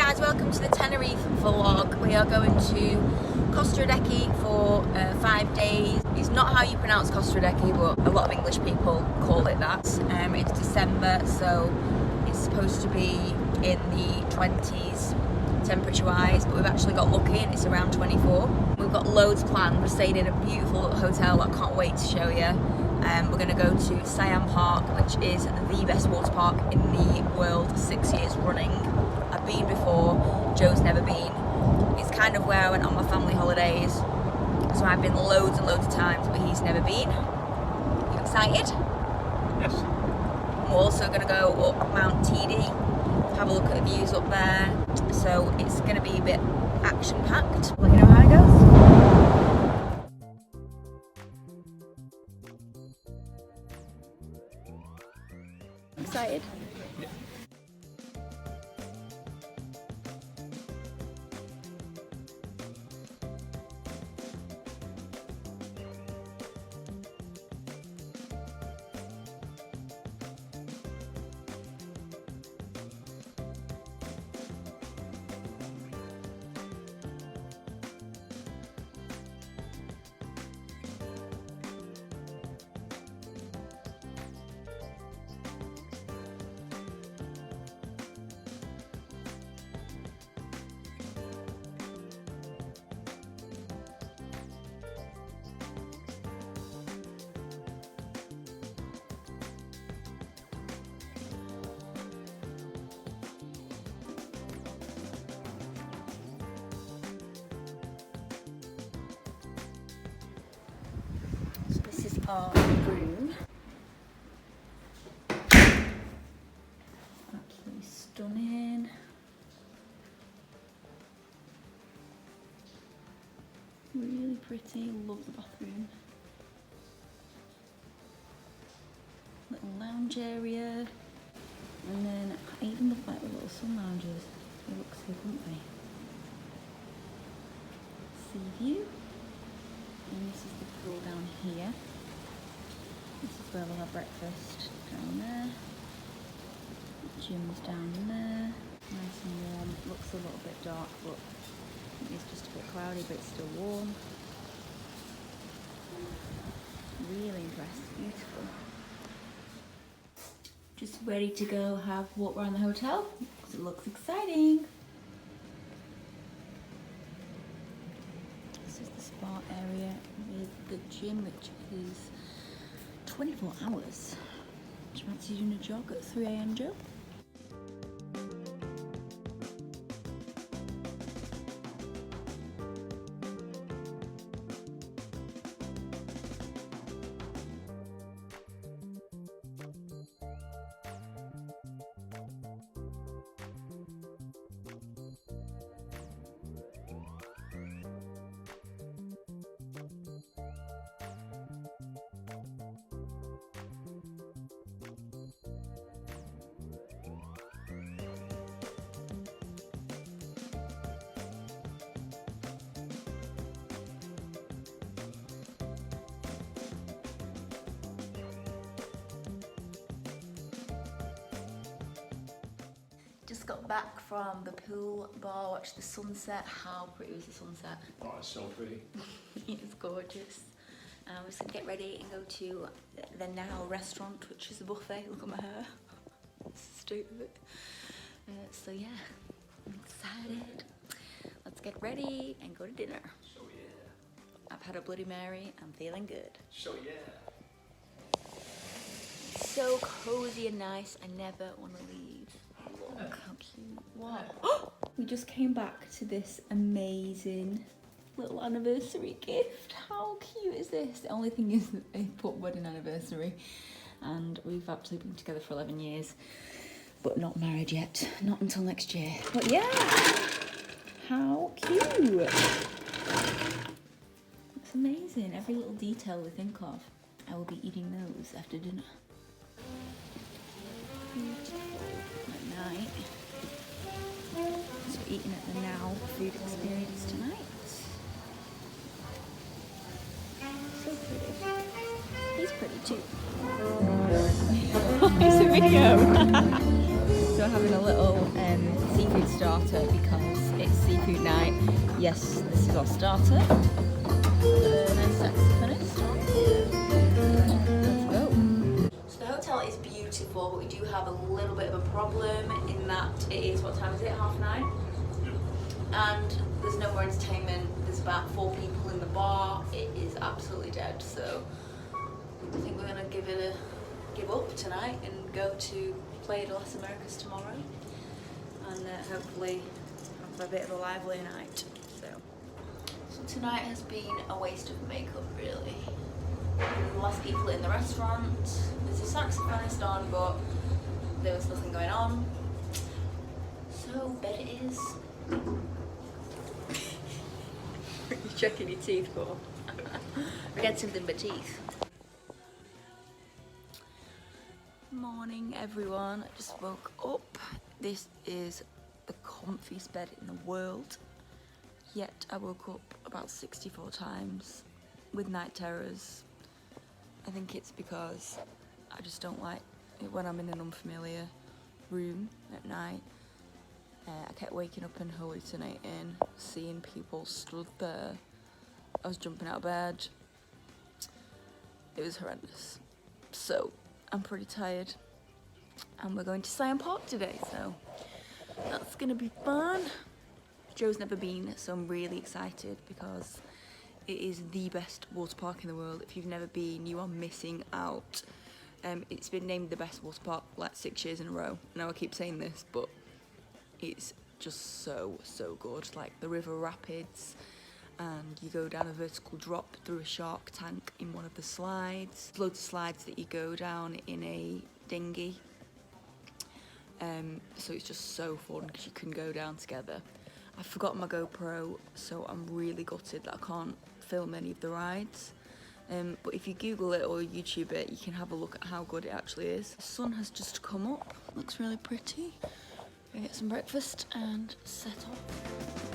guys, welcome to the Tenerife vlog. We are going to Costa Adeje for 5 days. It's not how you pronounce Costa Adeje, but a lot of English people call it that. It's December, so it's supposed to be in the 20s temperature wise, but we've actually got lucky and it's around 24. We've got loads planned. We're staying in a beautiful hotel I can't wait to show you. We're going to go to Siam Park, which is the best water park in the world, 6 years running. I've been before, Joe's never been. It's kind of where I went on my family holidays, so I've been loads and loads of times, but he's never been. You excited? Yes. We're also going to go up Mount TD, have a look at the views up there, so it's going to be a bit action-packed. Let you know how it goes. Excited? This is our room. Absolutely stunning. Really pretty. Love the bathroom. Little lounge area. And then I even love like the little sun lounges. They look so comfy. Sea view. And this is the pool down here. This is where we'll have breakfast down there. Gym's down there. Nice and warm. It looks a little bit dark, but it's just a bit cloudy, but it's still warm. Really impressed. Beautiful. Just ready to go have a walk around the hotel because it looks exciting. Spa area with the gym, which is 24 hours. Do you fancy doing a jog at 3 AM, Joe? Just got back from the pool bar, watched the sunset. How pretty was the sunset? Oh, it's so pretty. It's gorgeous. We're just gonna get ready and go to the Now restaurant, which is a buffet. Look at my hair. It's stupid. So yeah, I'm excited. Let's get ready and go to dinner. So yeah. I've had a Bloody Mary. I'm feeling good. So yeah. So cozy and nice. I never want to leave. Look how cute. Wow. We just came back to this amazing little anniversary gift. How cute is this? The only thing is that they put wedding anniversary, and we've actually been together for 11 years, but not married yet. Not until next year. But yeah, how cute. It's amazing. Every little detail we think of. I will be eating those after dinner. Beautiful at night. So we're eating at the Now food experience tonight. So pretty. He's pretty too. It's a video. So we're having a little seafood starter because it's seafood night. Yes, this is our starter. Nice saxophonist. Let's go. So the hotel is beautiful, but we do have a little bit of a problem in that it is, what time is it? 9:30? And there's no more entertainment. There's about 4 people in the bar. It is absolutely dead. So I think we're gonna give up tonight and go to Playa de las Americas tomorrow, and hopefully have a bit of a lively night. So tonight has been a waste of makeup, really. Less people in the restaurant. There's a saxophonist on, but there was nothing going on. So bed it is. What are you checking your teeth for? Forget something but teeth. Morning everyone, I just woke up. This is the comfiest bed in the world, yet I woke up about 64 times with night terrors. I think it's because I just don't like it when I'm in an unfamiliar room at night. I kept waking up and hallucinating, seeing people stood there. I was jumping out of bed. It was horrendous. So I'm pretty tired, and we're going to Scion Park today, so that's gonna be fun. Joe's never been, so I'm really excited because it is the best water park in the world. If you've never been, you are missing out. It's been named the best water park like 6 years in a row. I know I keep saying this, but it's just so good. Like the river rapids, and you go down a vertical drop through a shark tank in one of the slides. There's loads of slides that you go down in a dinghy. So it's just so fun because you can go down together. I forgot my GoPro, so I'm really gutted that I can't film any of the rides. But if you Google it or YouTube it, you can have a look at how good it actually is. The sun has just come up, looks really pretty. Gonna get some breakfast and set off.